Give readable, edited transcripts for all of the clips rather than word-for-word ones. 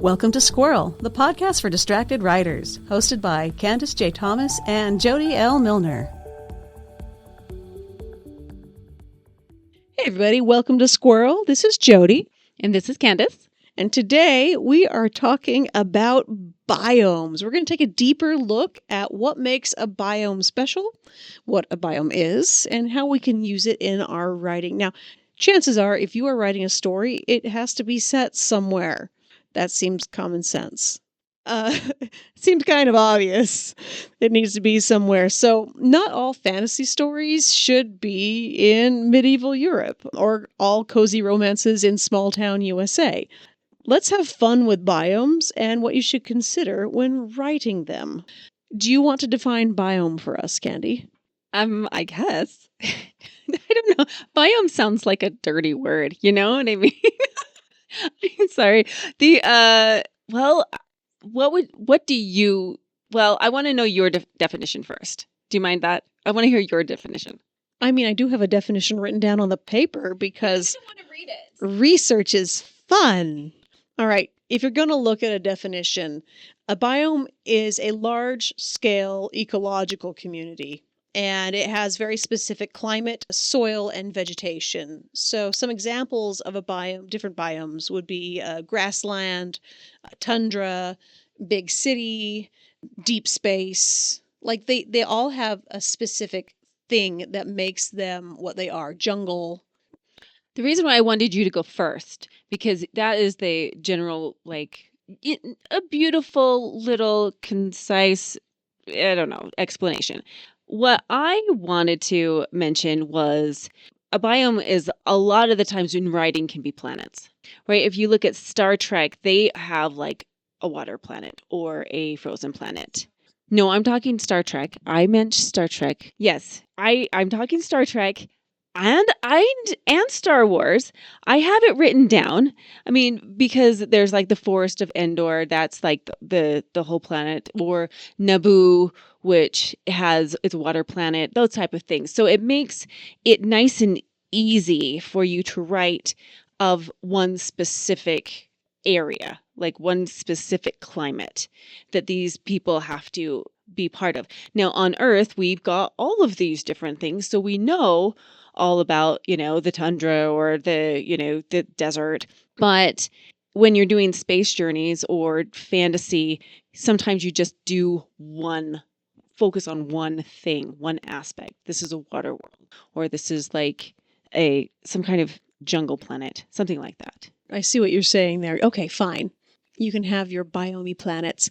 Welcome to Squirrel, the podcast for distracted writers, hosted by Candace J. Thomas and Jody L. Milner. Hey everybody, welcome to Squirrel. This is Jody. And this is Candace. And today we are talking about biomes. We're going to take a deeper look at what makes a biome special, what a biome is, and how we can use it in our writing. Now, chances are, if you are writing a story, it has to be set somewhere. That seems common sense. Seems kind of obvious. It needs to be somewhere. So not all fantasy stories should be in medieval Europe or all cozy romances in small town USA. Let's have fun with biomes and what you should consider when writing them. Do you want to define biome for us, Candy? I guess. I don't know. Biome sounds like a dirty word, you know what I mean? I'm sorry. I want to know your definition first. Do you mind that? I want to hear your definition. I mean, I do have a definition written down on the paper because I want to read it. Research is fun. All right. If you're going to look at a definition, a biome is a large-scale ecological community, and it has very specific climate, soil, and vegetation. So some examples of a biome, different biomes, would be grassland, tundra, big city, deep space. Like they all have a specific thing that makes them what they are. Jungle. The reason why I wanted you to go first, because that is the general, a beautiful little concise, explanation. What I wanted to mention was a biome is a lot of the times in writing can be planets, right? If you look at Star Trek, they have like a water planet or a frozen planet. No, I'm talking Star Trek. I meant Star Trek. Yes, I'm talking Star Trek. And Star Wars. I have it written down. I mean, because there's like the Forest of Endor, that's like the whole planet, or Naboo, which has its water planet, those type of things. So it makes it nice and easy for you to write of one specific area, like one specific climate that these people have to be part of. Now on Earth, we've got all of these different things, so we know all about, the tundra or the desert. But when you're doing space journeys or fantasy, sometimes you just focus on one thing, one aspect. This is a water world, or this is like some kind of jungle planet, something like that. I see what you're saying there. Okay, fine. You can have your biome planets.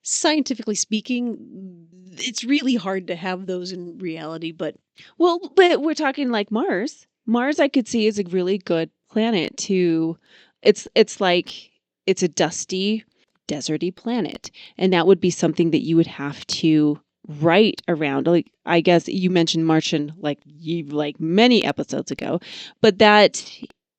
Scientifically speaking, it's really hard to have those in reality, but we're talking like Mars. Mars, I could see, is a really good planet to. It's a dusty, deserty planet, and that would be something that you would have to write around. Like, I guess you mentioned Martian like many episodes ago, but that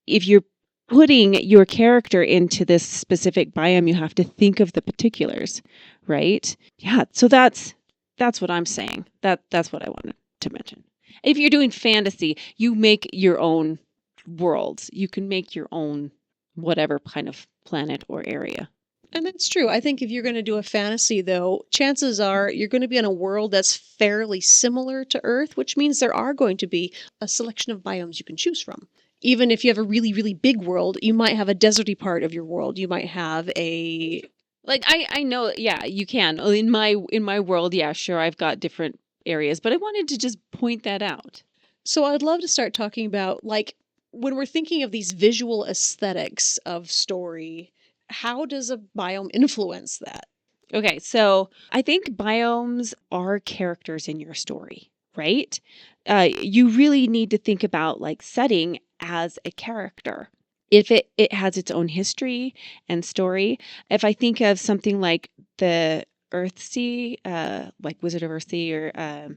if you're putting your character into this specific biome, you have to think of the particulars, right? Yeah. So that's what I'm saying. That's what I wanted to mention. If you're doing fantasy, you make your own worlds. You can make your own whatever kind of planet or area. And that's true. I think if you're going to do a fantasy, though, chances are you're going to be in a world that's fairly similar to Earth, which means there are going to be a selection of biomes you can choose from. Even if you have a really, really big world, you might have a deserty part of your world. You might have a... I know, yeah, you can. In my world, yeah, sure, I've got different areas, but I wanted to just point that out. So I'd love to start talking about, when we're thinking of these visual aesthetics of story, how does a biome influence that? Okay, so I think biomes are characters in your story, right? You really need to think about setting as a character. If it has its own history and story. If I think of something like the Earthsea, like Wizard of Earthsea, or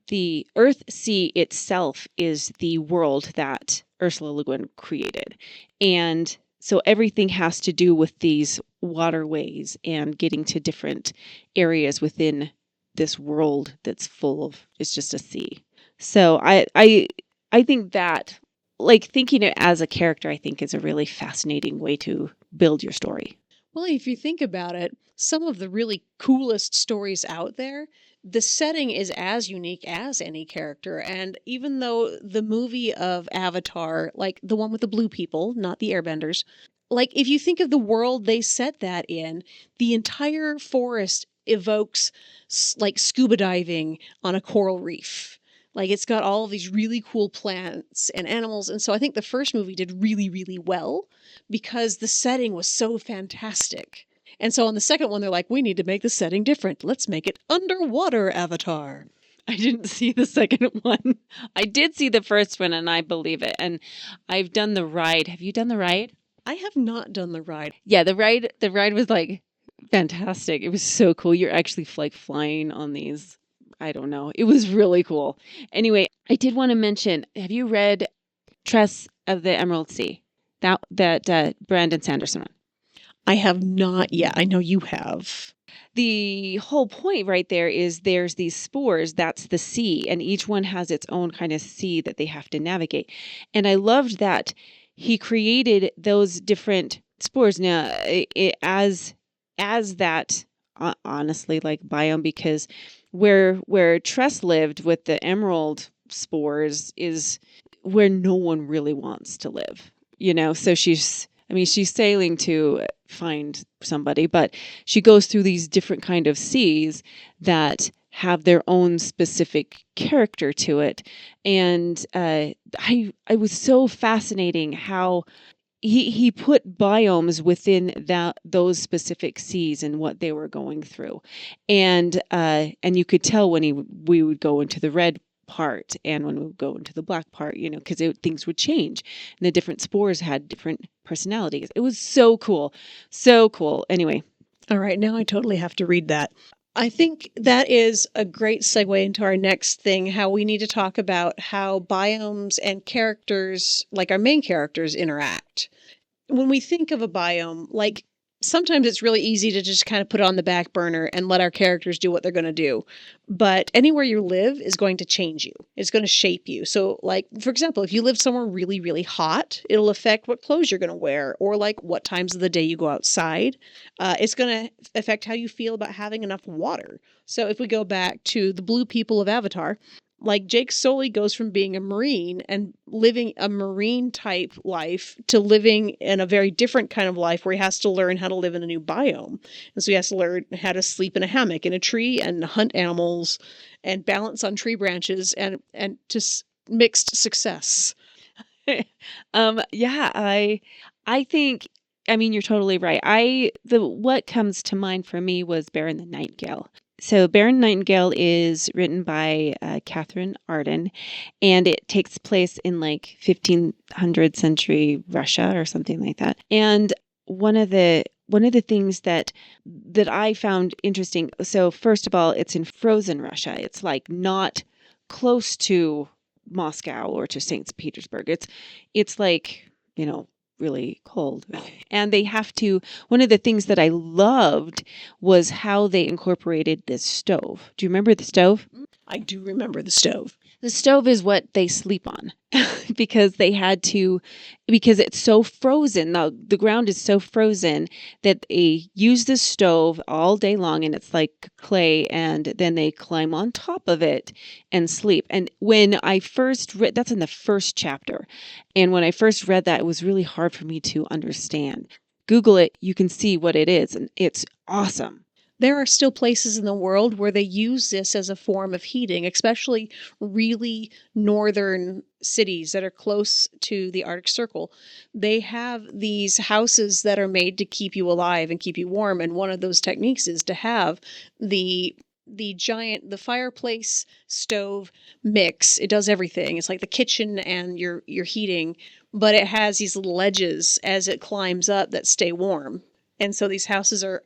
the Earthsea itself is the world that Ursula Le Guin created. And so everything has to do with these waterways and getting to different areas within this world that's it's just a sea. So I think that thinking it as a character, I think, is a really fascinating way to build your story. Well, if you think about it, some of the really coolest stories out there, the setting is as unique as any character. And even though the movie of Avatar, like the one with the blue people, not the airbenders, like if you think of the world they set that in, the entire forest evokes like scuba diving on a coral reef. Like it's got all of these really cool plants and animals. And so I think the first movie did really, really well because the setting was so fantastic. And so on the second one, they're like, we need to make the setting different. Let's make it underwater Avatar. I didn't see the second one. I did see the first one and I believe it. And I've done the ride. Have you done the ride? I have not done the ride. Yeah, the ride was like fantastic. It was so cool. You're actually like flying on these. I don't know. It was really cool. Anyway, I did want to mention, have you read Tress of the Emerald Sea? That Brandon Sanderson one. I have not yet. I know you have. The whole point right there is there's these spores, that's the sea, and each one has its own kind of sea that they have to navigate. And I loved that he created those different spores now as that honestly like biome, because where Tress lived with the emerald spores is where no one really wants to live, so she's sailing to find somebody, but she goes through these different kind of seas that have their own specific character to it. And I was so fascinating how he put biomes within those specific seas and what they were going through. And you could tell when we would go into the red part and when we would go into the black part, because things would change and the different spores had different personalities. It was so cool. So cool. Anyway. All right. Now I totally have to read that. I think that is a great segue into our next thing, how we need to talk about how biomes and characters, like our main characters, interact. When we think of a biome, like sometimes it's really easy to just kind of put it on the back burner and let our characters do what they're going to do. But anywhere you live is going to change you. It's going to shape you. So like, for example, if you live somewhere really, really hot, it'll affect what clothes you're going to wear or like what times of the day you go outside. It's going to affect how you feel about having enough water. So if we go back to the blue people of Avatar, like Jake Sully goes from being a Marine and living a Marine type life to living in a very different kind of life where he has to learn how to live in a new biome. And so he has to learn how to sleep in a hammock in a tree and hunt animals and balance on tree branches and just mixed success. Yeah, I think, you're totally right. What comes to mind for me was Baron the Nightingale. So Baron Nightingale is written by Catherine Arden, and it takes place in like 1500 century Russia or something like that. And one of the things that I found interesting. So first of all, it's in frozen Russia. It's like not close to Moscow or to St. Petersburg. It's like, really cold. And they have to, one of the things that I loved was how they incorporated this stove. Do you remember the stove? I do remember the stove. The stove is what they sleep on because it's so frozen. The ground is so frozen that they use the stove all day long and it's like clay, and then they climb on top of it and sleep. And when I first read, that's in the first chapter. And when I first read that, it was really hard for me to understand. Google it, you can see what it is, and it's awesome. There are still places in the world where they use this as a form of heating, especially really northern cities that are close to the Arctic Circle. They have these houses that are made to keep you alive and keep you warm. And one of those techniques is to have the fireplace stove mix. It does everything. It's like the kitchen and your heating, but it has these little ledges as it climbs up that stay warm. And so these houses are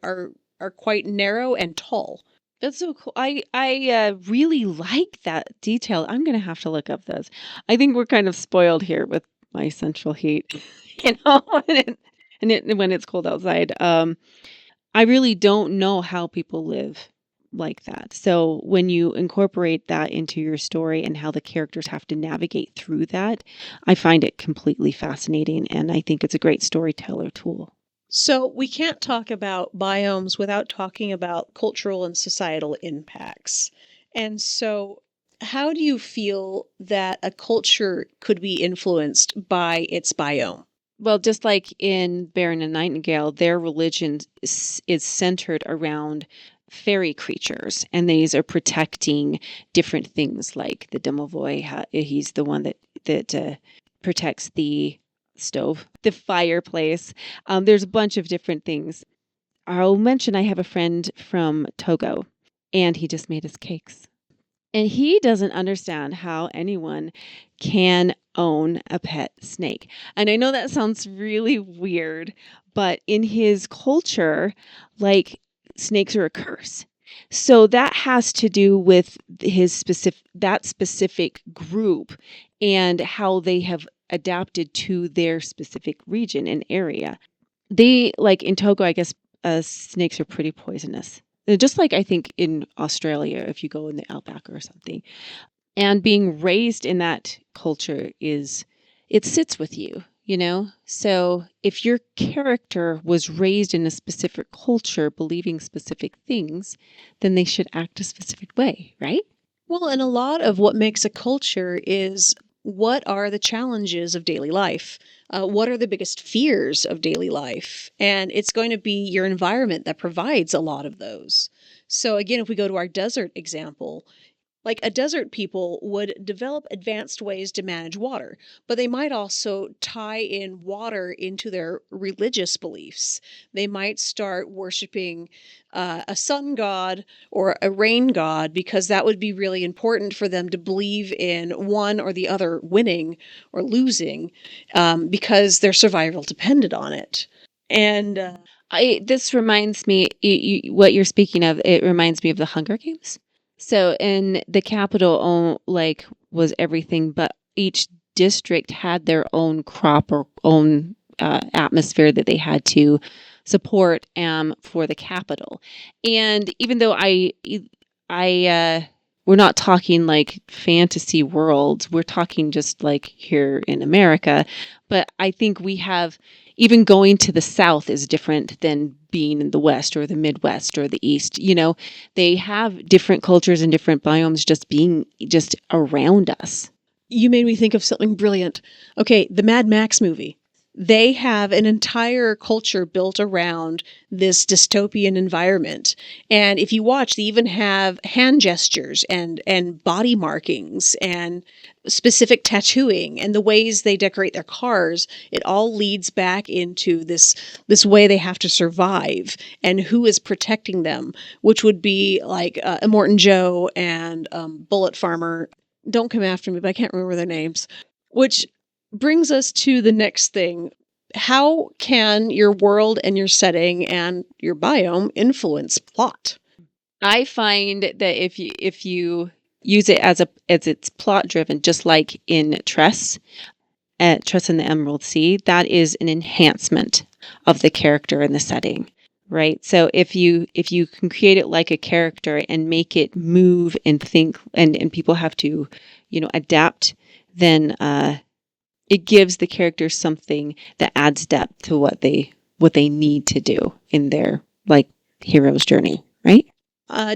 quite narrow and tall. That's so cool. I really like that detail. I'm going to have to look up those. I think we're kind of spoiled here with my central heat, when it's cold outside. I really don't know how people live like that. So when you incorporate that into your story and how the characters have to navigate through that, I find it completely fascinating, and I think it's a great storyteller tool. So we can't talk about biomes without talking about cultural and societal impacts. And so, how do you feel that a culture could be influenced by its biome? Well, just like in Baron and Nightingale, their religion is centered around fairy creatures, and these are protecting different things. Like the Domovoy, he's the one that protects the stove, the fireplace. There's a bunch of different things. I'll mention I have a friend from Togo, and he just made us cakes. And he doesn't understand how anyone can own a pet snake. And I know that sounds really weird, but in his culture, like snakes are a curse. So that has to do with his specific group and how they have adapted to their specific region and area. They like in Togo, I guess snakes are pretty poisonous. Just like I think in Australia, if you go in the outback or something. And being raised in that culture it sits with you, you know? So if your character was raised in a specific culture, believing specific things, then they should act a specific way, right? Well, and a lot of what makes a culture is what are the challenges of daily life? What are the biggest fears of daily life? And it's going to be your environment that provides a lot of those. So, again, if we go to our desert example, like a desert people would develop advanced ways to manage water, but they might also tie in water into their religious beliefs. They might start worshiping a sun god or a rain god because that would be really important for them to believe in one or the other winning or losing because their survival depended on it. And This reminds me, what you're speaking of, it reminds me of the Hunger Games. So in the capital, like was everything, but each district had their own crop or own atmosphere that they had to support for the capital. And even though we're not talking like fantasy worlds, we're talking just like here in America. But I think we have even going to the South is different than being in the West or the Midwest or the East. You know, they have different cultures and different biomes just being just around us. you made me think of something brilliant. Okay, the Mad Max movie. They have an entire culture built around this dystopian environment. And if you watch, they even have hand gestures and body markings and specific tattooing and the ways they decorate their cars. It all leads back into this way they have to survive and who is protecting them, which would be like Immortan Joe and Bullet Farmer. Don't come after me, but I can't remember their names. Which brings us to the next thing. How can your world and your setting and your biome influence plot? I find that if you use it as it's plot driven, just like in Tress in the Emerald Sea, that is an enhancement of the character and the setting, right? So if you can create it like a character and make it move and think, and people have to, adapt, then it gives the characters something that adds depth to what they need to do in their like hero's journey, right?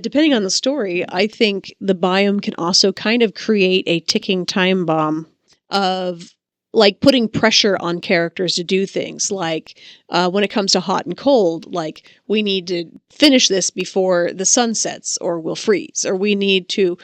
Depending on the story, I think the biome can also kind of create a ticking time bomb of like putting pressure on characters to do things. Like when it comes to hot and cold, like we need to finish this before the sun sets or we'll freeze, or we need to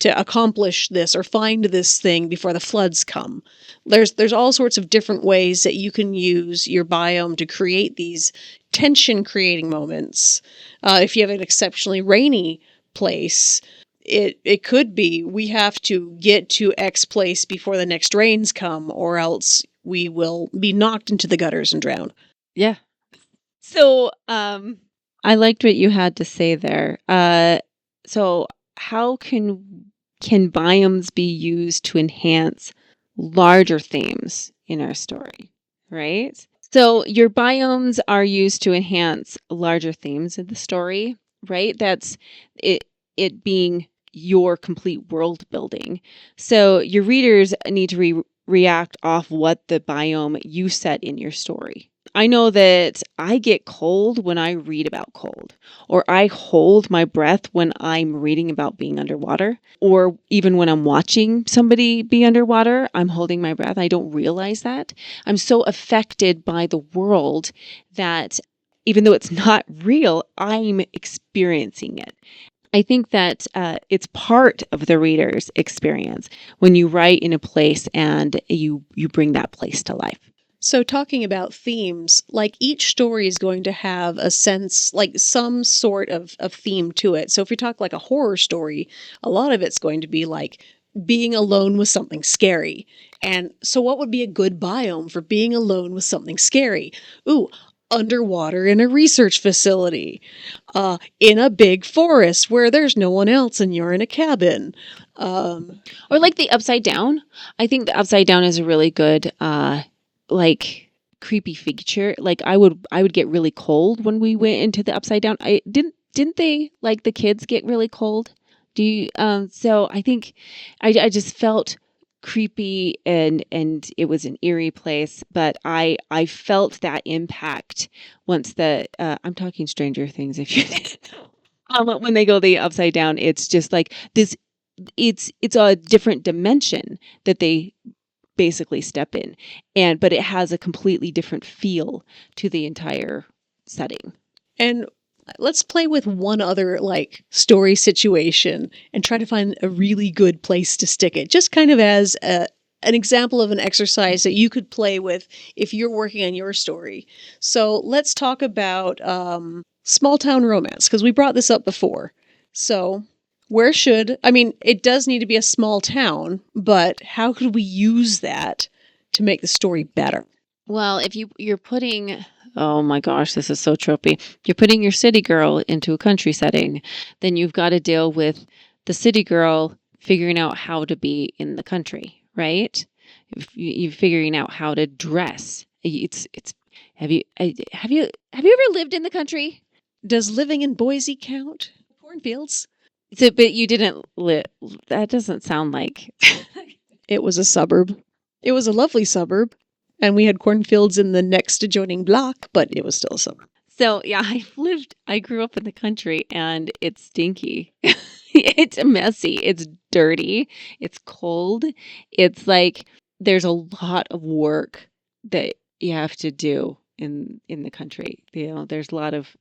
accomplish this or find this thing before the floods come. There's all sorts of different ways that you can use your biome to create these tension creating moments. If you have an exceptionally rainy place, it could be we have to get to X place before the next rains come, or else we will be knocked into the gutters and drown. Yeah. So, I liked what you had to say there. So how can biomes be used to enhance larger themes in our story, right? So your biomes are used to enhance larger themes in the story, right? That's it. It being your complete world building. So your readers need to react off what the biome you set in your story. I know that I get cold when I read about cold, or I hold my breath when I'm reading about being underwater, or even when I'm watching somebody be underwater, I'm holding my breath. I don't realize that. I'm so affected by the world that even though it's not real, I'm experiencing it. I think that it's part of the reader's experience when you write in a place and you bring that place to life. So, talking about themes, like each story is going to have a sense, like some sort of theme to it. So, if we talk like a horror story, a lot of it's going to be like being alone with something scary. And so, what would be a good biome for being alone with something scary? Ooh, underwater in a research facility, in a big forest where there's no one else and you're in a cabin. Or like the upside down. I think the upside down is a really good like creepy feature. Like I would get really cold when we went into the upside down. I didn't they like the kids get really cold? Do you so I think I just felt creepy and it was an eerie place, but I felt that impact once the I'm talking Stranger Things if you didn't know. When they go the upside down, it's just like this it's a different dimension that they basically step in, and but it has a completely different feel to the entire setting. And let's play with one other like story situation and try to find a really good place to stick it. Just kind of as an example of an exercise that you could play with if you're working on your story. So let's talk about small town romance because we brought this up before. So where should, I mean, it does need to be a small town, but how could we use that to make the story better? Well, if you're putting, oh my gosh, this is so tropey. You're putting your city girl into a country setting, then you've got to deal with the city girl figuring out how to be in the country, right? If you're figuring out how to dress. It's have you ever lived in the country? Does living in Boise count? Cornfields? So, but you didn't live. That doesn't sound like. It was a suburb. It was a lovely suburb, and we had cornfields in the next adjoining block, but it was still a suburb. So yeah, I grew up in the country and it's stinky. It's messy. It's dirty. It's cold. It's like there's a lot of work that you have to do in the country. You know, there's a lot of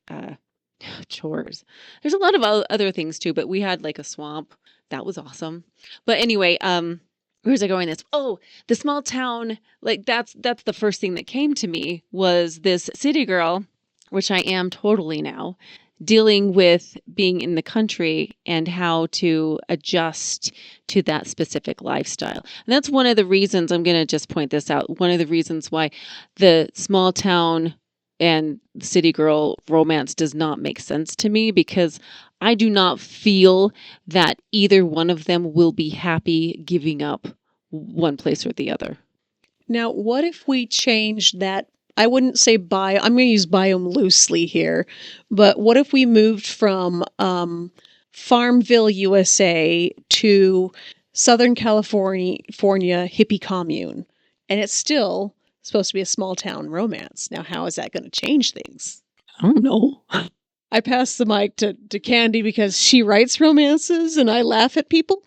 chores. There's a lot of other things too, but we had like a swamp. That was awesome. But anyway, where was I going this? Oh, the small town, like that's the first thing that came to me was this city girl, which I am totally now, dealing with being in the country and how to adjust to that specific lifestyle. And that's one of the reasons I'm going to just point this out. One of the reasons why the small town and city girl romance does not make sense to me because I do not feel that either one of them will be happy giving up one place or the other. Now, what if we changed that? I wouldn't say I'm going to use biome loosely here, but what if we moved from Farmville, USA to Southern California hippie commune? And it's still supposed to be a small town romance. Now, how is that going to change things? I don't know. I pass the mic to Candy because she writes romances and I laugh at people.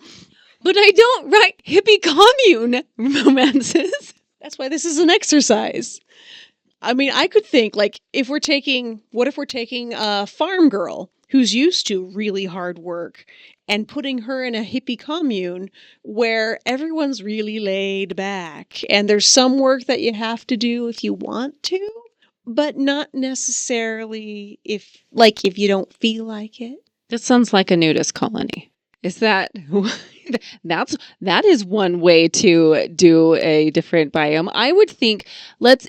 But I don't write hippie commune romances. That's why this is an exercise. I mean, I could think like what if we're taking a farm girl who's used to really hard work and putting her in a hippie commune where everyone's really laid back and there's some work that you have to do if you want to, but not necessarily if you don't feel like it. This sounds like a nudist colony. Is that that is one way to do a different biome. I would think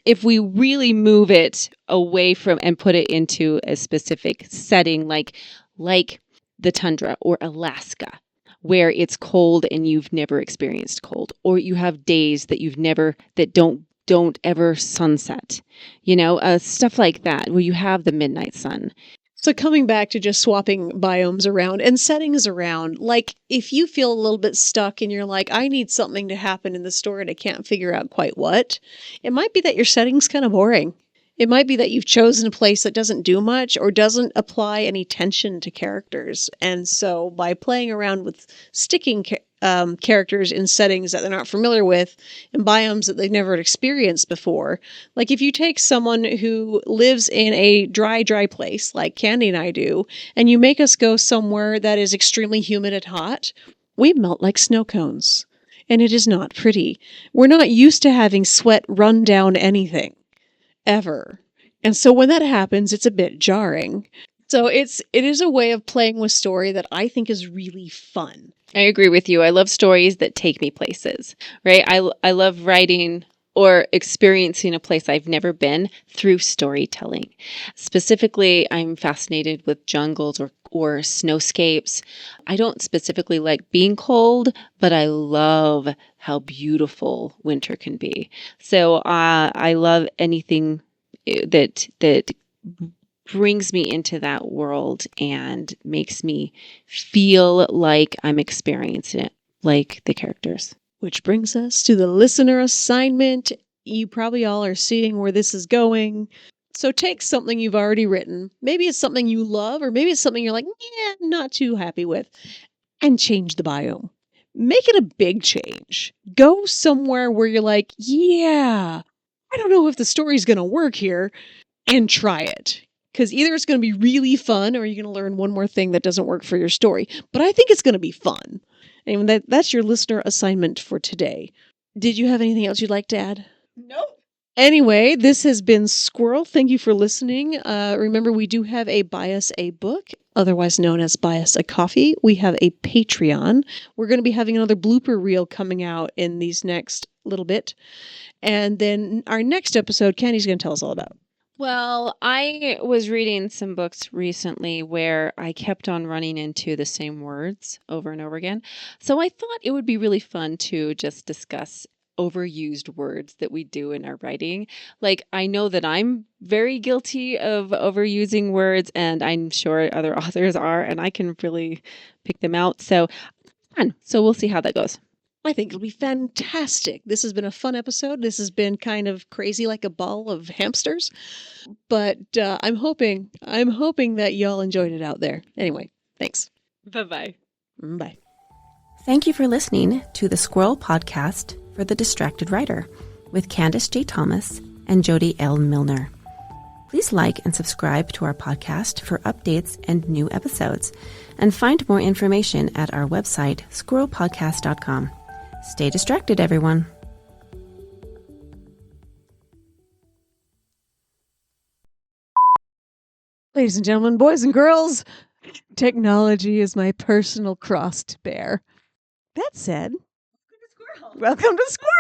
if we really move it away from and put it into a specific setting like the tundra or Alaska where it's cold and you've never experienced cold or you have days that don't ever sunset. You know, stuff like that where you have the midnight sun. So coming back to just swapping biomes around and settings around, like if you feel a little bit stuck and you're like, I need something to happen in the story and I can't figure out quite what, it might be that your setting's kind of boring. It might be that you've chosen a place that doesn't do much or doesn't apply any tension to characters. And so by playing around with sticking characters in settings that they're not familiar with, in biomes that they've never experienced before, like if you take someone who lives in a dry place like Candy and I do, and you make us go somewhere that is extremely humid and hot, we melt like snow cones. And it is not pretty. We're not used to having sweat run down anything ever. And so when that happens, it's a bit jarring. So it is a way of playing with story that I think is really fun. I agree with you. I love stories that take me places, right? I love writing or experiencing a place I've never been through storytelling. Specifically, I'm fascinated with jungles or snowscapes. I don't specifically like being cold, but I love how beautiful winter can be. So I love anything that brings me into that world and makes me feel like I'm experiencing it, like the characters. Which brings us to the listener assignment. You probably all are seeing where this is going. So take something you've already written. Maybe it's something you love, or maybe it's something you're like, yeah, not too happy with, and change the biome. Make it a big change. Go somewhere where you're like, yeah, I don't know if the story's going to work here, and try it. Because either it's going to be really fun or you're going to learn one more thing that doesn't work for your story. But I think it's going to be fun. And that's your listener assignment for today. Did you have anything else you'd like to add? Nope. Anyway, this has been Squirrel. Thank you for listening. Remember, we do have a Buy Us a Book, otherwise known as Buy Us a Coffee. We have a Patreon. We're going to be having another blooper reel coming out in these next little bit. And then our next episode, Candy's going to tell us all about. Well, I was reading some books recently where I kept on running into the same words over and over again. So I thought it would be really fun to just discuss overused words that we do in our writing. Like, I know that I'm very guilty of overusing words, and I'm sure other authors are, and I can really pick them out. So, fun. So we'll see how that goes. I think it'll be fantastic. This has been a fun episode. This has been kind of crazy like a ball of hamsters. But I'm hoping that y'all enjoyed it out there. Anyway, thanks. Bye-bye. Bye. Thank you for listening to the Squirrel Podcast for the Distracted Writer with Candace J. Thomas and Jody L. Milner. Please like and subscribe to our podcast for updates and new episodes, and find more information at our website, squirrelpodcast.com. Stay distracted, everyone. Ladies and gentlemen, boys and girls, technology is my personal cross to bear. That said, welcome to Squirrel.